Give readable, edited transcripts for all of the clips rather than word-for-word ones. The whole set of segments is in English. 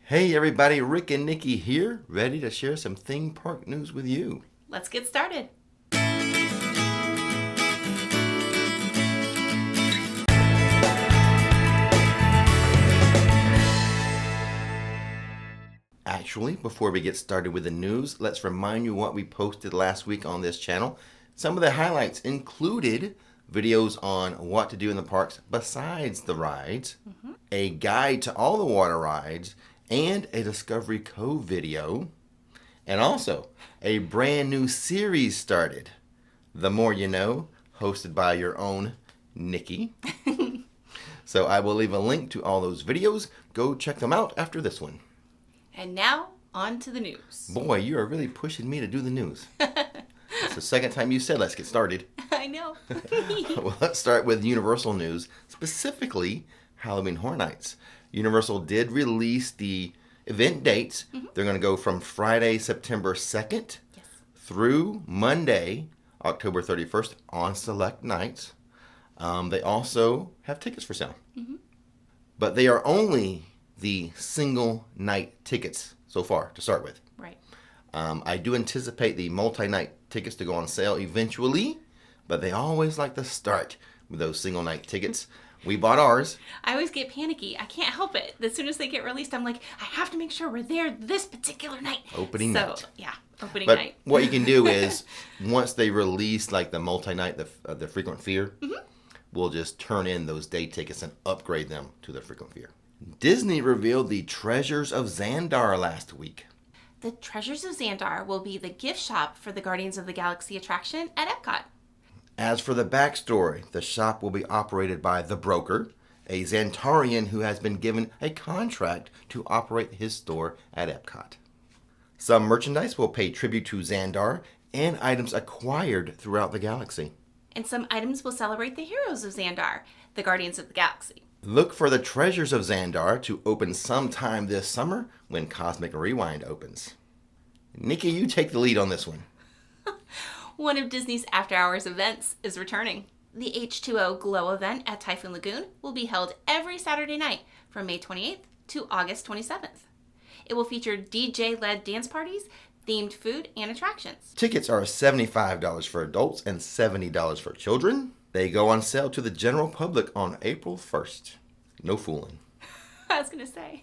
Hey everybody, Rick and Nikki here, ready to share some theme park news with you. Let's get started. Actually, before we get started with the news, let's remind you what we posted last week on this channel. Some of the highlights included videos on what to do in the parks besides the rides, a guide to all the water rides, and a Discovery Cove video, and also a brand new series started, The More You Know, hosted by your own Nikki. So I will leave a link to all those videos. Go check them out after this one. And now, on to the news. Boy, you are really pushing me to do the news. It's the second time you said let's get started. I know. Well, let's start with Universal news, specifically Halloween Horror Nights. Universal did release the event dates. They're going to go from Friday, September 2nd through Monday, October 31st on select nights. They also have tickets for sale. But they are only the single night tickets so far to start with. Right. I do anticipate the multi-night tickets to go on sale eventually, but they always like to start with those single night tickets. We bought ours. I always get panicky. I can't help it. As soon as they get released, I'm like, I have to make sure we're there this particular night. Opening night. Yeah, opening But night. what you can do is, once they release like the multi-night, the frequent fear, we'll just turn in those day tickets and upgrade them to the frequent fear. Disney revealed the Treasures of Xandar last week. The Treasures of Xandar will be the gift shop for the Guardians of the Galaxy attraction at Epcot. As for the backstory, the shop will be operated by the Broker, a Xantarian who has been given a contract to operate his store at Epcot. Some merchandise will pay tribute to Xandar and items acquired throughout the galaxy. And some items will celebrate the heroes of Xandar, the Guardians of the Galaxy. Look for the Treasures of Xandar to open sometime this summer when Cosmic Rewind opens. Nikki, you take the lead on this one. One of Disney's after-hours events is returning. The H2O Glow event at Typhoon Lagoon will be held every Saturday night from May 28th to August 27th. It will feature DJ-led dance parties, themed food, and attractions. Tickets are $75 for adults and $70 for children. They go on sale to the general public on April 1st. No fooling. I was going to say.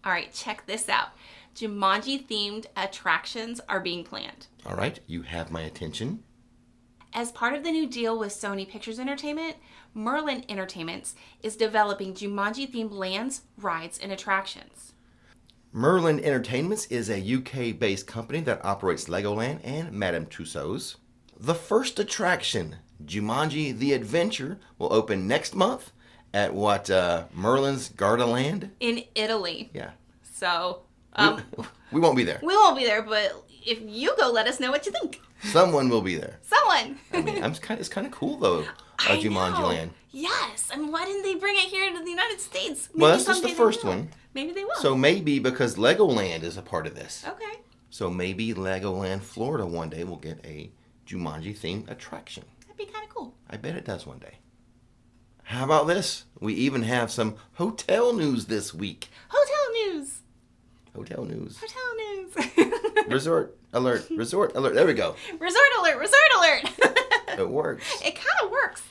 All right, check this out. Jumanji-themed attractions are being planned. All right, you have my attention. As part of the new deal with Sony Pictures Entertainment, Merlin Entertainments is developing Jumanji-themed lands, rides, and attractions. Merlin Entertainments is a UK-based company that operates Legoland and Madame Tussauds. The first attraction, Jumanji The Adventure, will open next month at Merlin's Gardaland? In Italy. Yeah. So, we won't be there. we won't be there, but if you go, let us know what you think. Someone will be there. Someone. I mean, it's kind of cool though, I Jumanji know. Land. Yes, and why didn't they bring it here to the United States? Well, that's just someday the first they will. one. Maybe they will. So maybe because Legoland is a part of this. Okay. So maybe Legoland Florida one day will get a Jumanji themed attraction. That'd be kind of cool. I bet it does one day. How about this? We even have some hotel news this week. Hotel news. Hotel news. Hotel news. Resort alert. Resort alert. There we go. Resort alert. Resort alert. It works. It kind of works.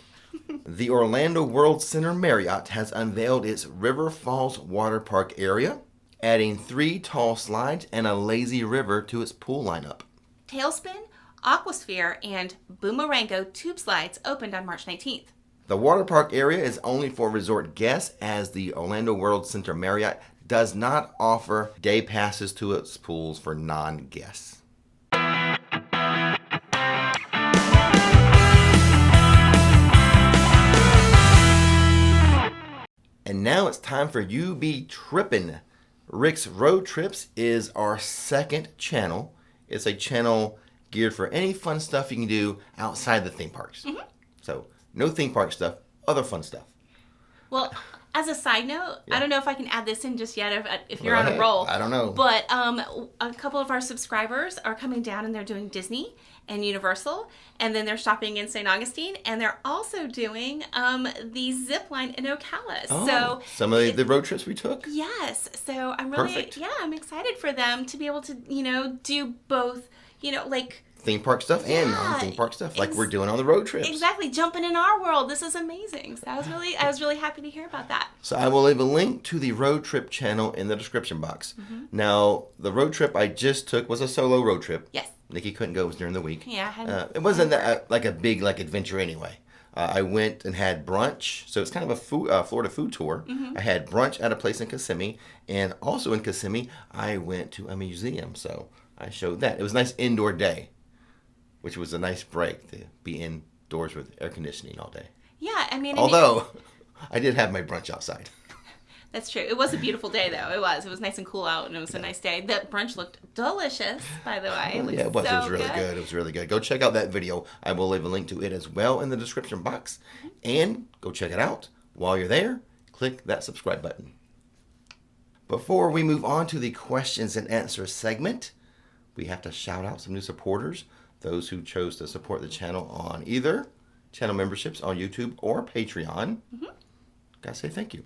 The Orlando World Center Marriott has unveiled its River Falls Water Park area, adding 3 tall slides and a lazy river to its pool lineup. Tailspin, Aquasphere, and Boomerango tube slides opened on March 19th. The water park area is only for resort guests, as the Orlando World Center Marriott does not offer day passes to its pools for non-guests. And now it's time for You Be Trippin'. Rix Road Trips is our second channel. It's a channel geared for any fun stuff you can do outside the theme parks. So no theme park stuff, other fun stuff. Well, As a side note, Yeah. I don't know if I can add this in just yet if you're Go on a ahead. roll. I don't know. But a couple of our subscribers are coming down and they're doing Disney and Universal, and then they're stopping in St. Augustine, and they're also doing the zip line in Ocala. Oh, So some of the road trips we took? yes, so I'm really Perfect. I'm excited for them to be able to do both. Like Theme park stuff and Yeah, non-theme park stuff, like we're doing on the road trips. exactly jumping in our world. This is amazing. So I was really happy to hear about that. So I will leave a link to the road trip channel in the description box. Now, the road trip I just took was a solo road trip. Yes. Nikki couldn't go; it was during the week. Yeah, I had It wasn't like a big adventure anyway. I went and had brunch, so it's kind of a Florida food tour. I had brunch at a place in Kissimmee, and also in Kissimmee, I went to a museum, so I showed that. It was a nice indoor day, which was a nice break to be indoors with air conditioning all day. Yeah, I mean, Although, I did have my brunch outside. that's true. It was a beautiful day, though. It was nice and cool out, and it was a nice day. The brunch looked delicious, by the way. Yeah, it was. So It was really good. It was really good. Go check out that video. I will leave a link to it as well in the description box. And go check it out. While you're there, click that subscribe button. Before we move on to the questions and answers segment, we have to shout out some new supporters. Those who chose to support the channel on either channel memberships on YouTube or Patreon. Gotta say thank you.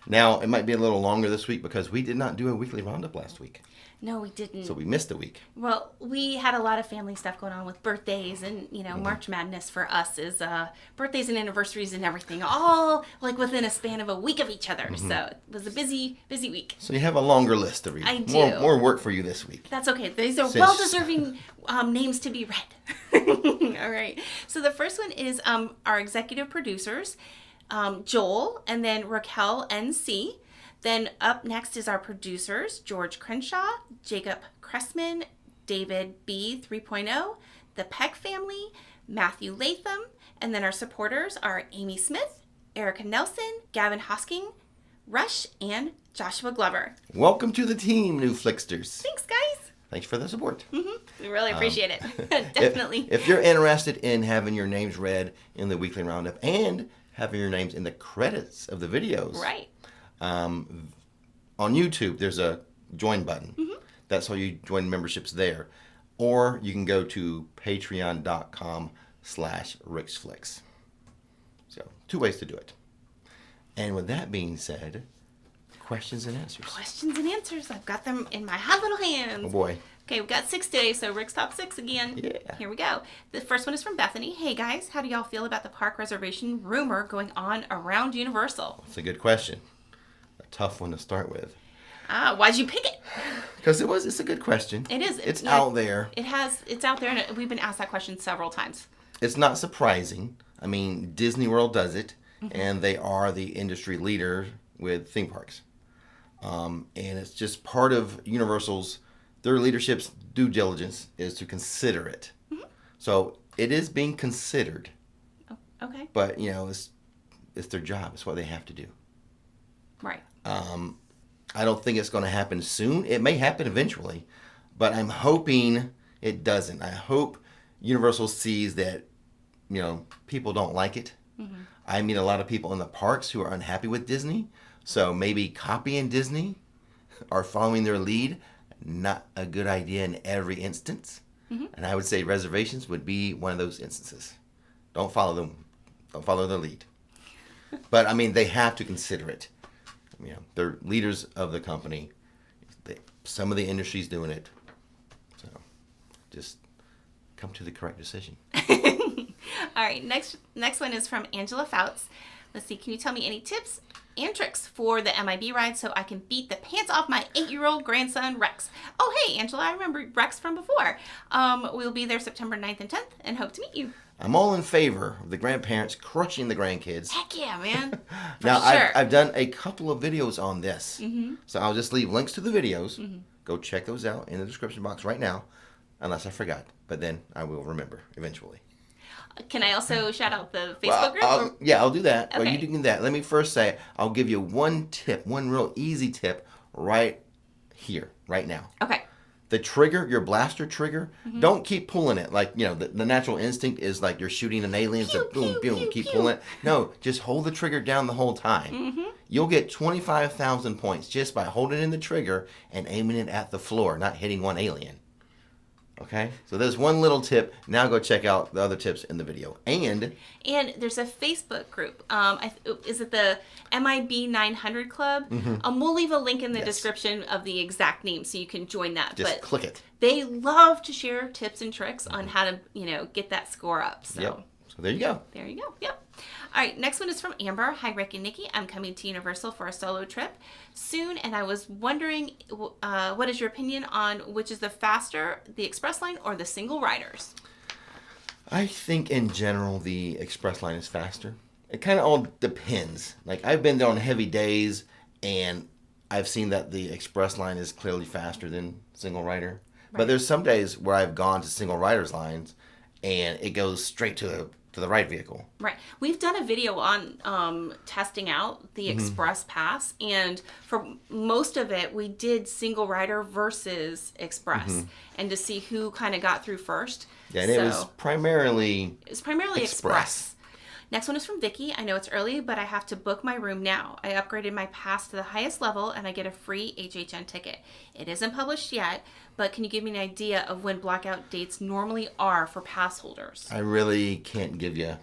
Now, it might be a little longer this week because we did not do a weekly roundup last week. No, we didn't. So we missed a week. Well, we had a lot of family stuff going on with birthdays, and March Madness for us is birthdays and anniversaries and everything, all within a span of a week of each other. So it was a busy week. So you have a longer list to read. I do. More work for you this week. That's okay. These are Since- well-deserving names to be read. All right. So the first one is our executive producers, Joel, and then Raquel NC. Then up next is our producers, George Crenshaw, Jacob Cressman, David B. 3.0, the Peck family, Matthew Latham, and then our supporters are Amy Smith, Erica Nelson, Gavin Hosking, Rush, and Joshua Glover. Welcome to the team, new Flixsters. Thanks, guys. Thanks for the support. We really appreciate it. Definitely. If you're interested in having your names read in the weekly roundup and having your names in the credits of the videos, Right. on YouTube, there's a join button. That's how you join memberships there. Or you can go to patreon.com/RixFlix. So, 2 ways to do it. And with that being said, questions and answers. Questions and answers. I've got them in my hot little hands. Oh boy. Okay, we've got 6 today, so Rick's top 6 again. Yeah. Here we go. The first one is from Bethany. Hey guys, how do y'all feel about the park reservation rumor going on around Universal? That's a good question. A tough one to start with. Why'd you pick it? Because it's a good question. It is. It's Yeah, out there. It's out there, and we've been asked that question several times. It's not surprising. I mean, Disney World does it, and they are the industry leader with theme parks. And it's just part of Universal's, their leadership's due diligence is to consider it. So it is being considered, Oh, okay. but it's their job. It's what they have to do. Right. I don't think it's going to happen soon. It may happen eventually, but I'm hoping it doesn't. I hope Universal sees that, people don't like it. I meet a lot of people in the parks who are unhappy with Disney. So maybe copying Disney or following their lead, not a good idea in every instance. And I would say reservations would be one of those instances. Don't follow them. Don't follow their lead. But, I mean, they have to consider it. They're leaders of the company. Some of the industry's doing it. So just come to the correct decision. All right, next one is from Angela Fouts. Let's see, can you tell me any tips and tricks for the MIB ride so I can beat the pants off my 8-year-old grandson, Rex? Oh, hey, Angela, I remember Rex from before. We'll be there September 9th and 10th and hope to meet you. I'm all in favor of the grandparents crushing the grandkids. Heck yeah, man. Now, sure. I've done a couple of videos on this. So I'll just leave links to the videos. Go check those out in the description box right now, unless I forgot. But then I will remember eventually. Can I also shout out the Facebook group? I'll do that. Well, Okay. you do that. Let me first say, I'll give you one tip, one real easy tip right here, right now. Okay. The trigger, your blaster trigger, don't keep pulling it. Like, the natural instinct is like you're shooting an alien, so boom, boom, keep pulling it. No, just hold the trigger down the whole time. you'll get 25,000 points just by holding in the trigger and aiming it at the floor, not hitting one alien. Okay, so there's one little tip. Now go check out the other tips in the video. And there's a Facebook group. Is it the MIB 900 Club? We'll leave a link in the description of the exact name so you can join that. Just click it. They love to share tips and tricks on how to, get that score up. So. Yep. So there you go. There you go. Yep. All right, next one is from Amber. Hi, Rick and Nikki. I'm coming to Universal for a solo trip soon, and I was wondering, what is your opinion on which is the faster, the express line or the single riders? I think in general the express line is faster. It kind of all depends. Like I've been there on heavy days, and I've seen that the express line is clearly faster than single rider. Right. But there's some days where I've gone to single riders lines, and it goes straight to the right vehicle. Right. We've done a video on testing out the Express Pass, and for most of it, we did single rider versus Express, and to see who kind of got through first. Yeah, and it was primarily Express. Next one is from Vicky. I know it's early, but I have to book my room now. I upgraded my pass to the highest level, and I get a free HHN ticket. It isn't published yet, but can you give me an idea of when blackout dates normally are for pass holders? I really can't give you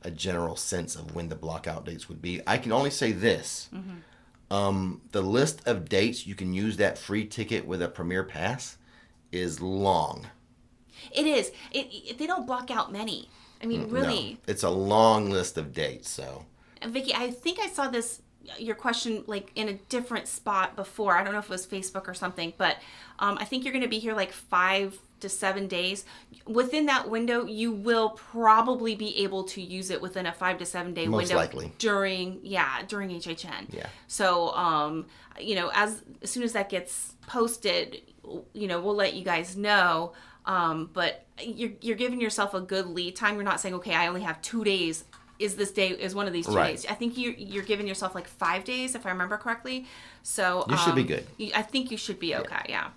a general sense of when the blackout dates would be. I can only say this. The list of dates you can use that free ticket with a Premier Pass is long. It is. They don't block out many. I mean, really. No, it's a long list of dates, so. And Vicky, I think I saw your question, like, in a different spot before. I don't know if it was Facebook or something, but I think you're going to be here, like, 5 to 7 days. Within that window, you will probably be able to use it within a 5 to 7 day Most window. likely. During HHN. Yeah. So, as soon as that gets posted, we'll let you guys know. But you're giving yourself a good lead time. You're not saying, okay, I only have 2 days. Is one of these 2 days? I think you're giving yourself like 5 days, if I remember correctly. So you should be good. I think you should be okay. Yeah.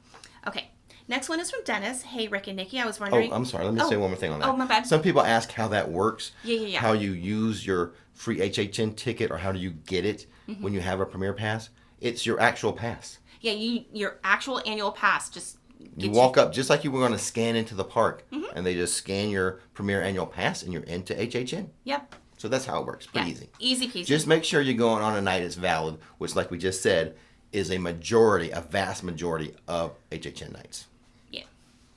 Okay. Next one is from Dennis. Hey, Rick and Nikki. I was wondering. Oh, I'm sorry. Let me say one more thing on that. Oh, my bad. Some people ask how that works. Yeah. How you use your free HHN ticket, or how do you get it when you have a Premier Pass? It's your actual pass. Yeah, your actual annual pass. Just you walk up just like you were going to scan into the park, and they just scan your Premier Annual Pass, and you're into HHN. Yep. So that's how it works. Pretty easy. Easy peasy. Just make sure you're going on a night that's valid, which, like we just said, is a vast majority of HHN nights. Yeah,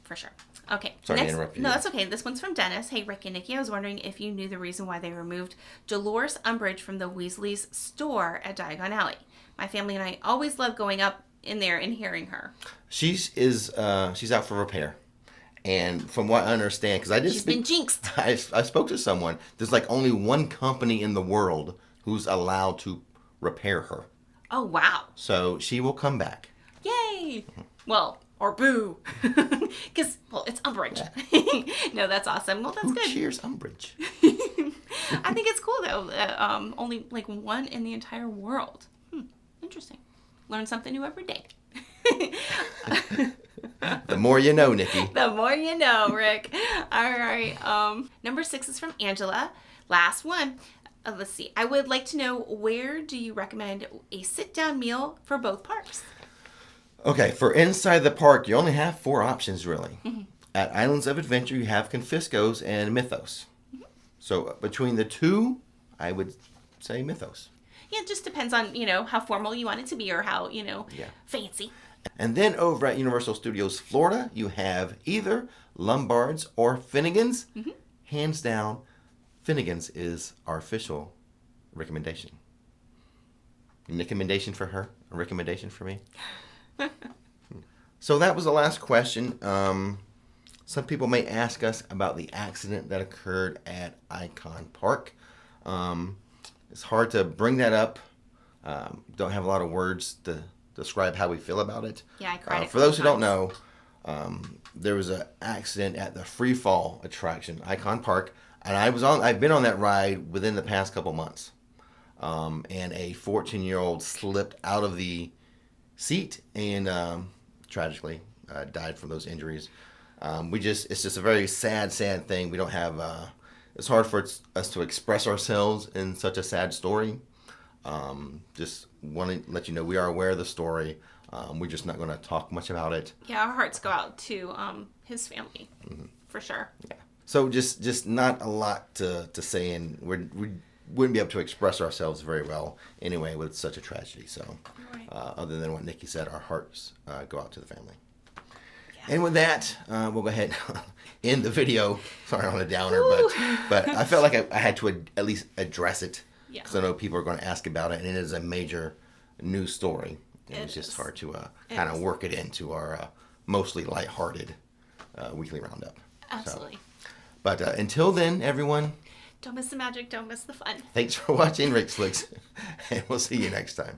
for sure. Okay. Sorry to interrupt you. No, that's okay. This one's from Dennis. Hey, Rick and Nikki. I was wondering if you knew the reason why they removed Dolores Umbridge from the Weasley's store at Diagon Alley. My family and I always love going up in there and hearing her. She's out for repair. And from what I understand, because she's been jinxed. I spoke to someone. There's like only one company in the world who's allowed to repair her. Oh, wow. So she will come back. Yay! Well, or boo. Because, it's Umbridge. Yeah. No, that's awesome. Well, that's good. Cheers, Umbridge. I think it's cool, though. Only like one in the entire world. Interesting. Learn something new every day. The more you know, Nikki. The more you know, Rick. All right. Number 6 is from Angela. Last one. Let's see. I would like to know, where do you recommend a sit-down meal for both parks? Okay, for inside the park, you only have 4 options, really. At Islands of Adventure, you have Confisco's and Mythos. So between the two, I would say Mythos. Yeah, it just depends on, how formal you want it to be, or how, fancy. And then over at Universal Studios Florida, you have either Lombard's or Finnegan's. Hands down, Finnegan's is our official recommendation. A recommendation for her? A recommendation for me? So that was the last question. Some people may ask us about the accident that occurred at Icon Park. It's hard to bring that up. Don't have a lot of words to describe how we feel about it. Yeah, I cried. For those who don't know, there was an accident at the free fall attraction, Icon Park, and I've been on that ride within the past couple months. And a 14-year-old slipped out of the seat and tragically died from those injuries. It's just a very sad thing. We don't have. It's hard for us to express ourselves in such a sad story. Just want to let you know we are aware of the story. We're just not going to talk much about it. Yeah, our hearts go out to his family, for sure. Yeah. So just not a lot to say, and we wouldn't be able to express ourselves very well anyway with such a tragedy. So, Right. Other than what Nikki said, our hearts go out to the family. And with that, we'll go ahead and end the video. Sorry on a downer, but I felt like I had to at least address it. Yeah. Because I know people are going to ask about it, and it is a major news story. And it's just hard to kind of work it into our mostly lighthearted weekly roundup. Absolutely. So, but until then, everyone, Don't miss the magic. Don't miss the fun. thanks for watching Rix Flix, and we'll see you next time.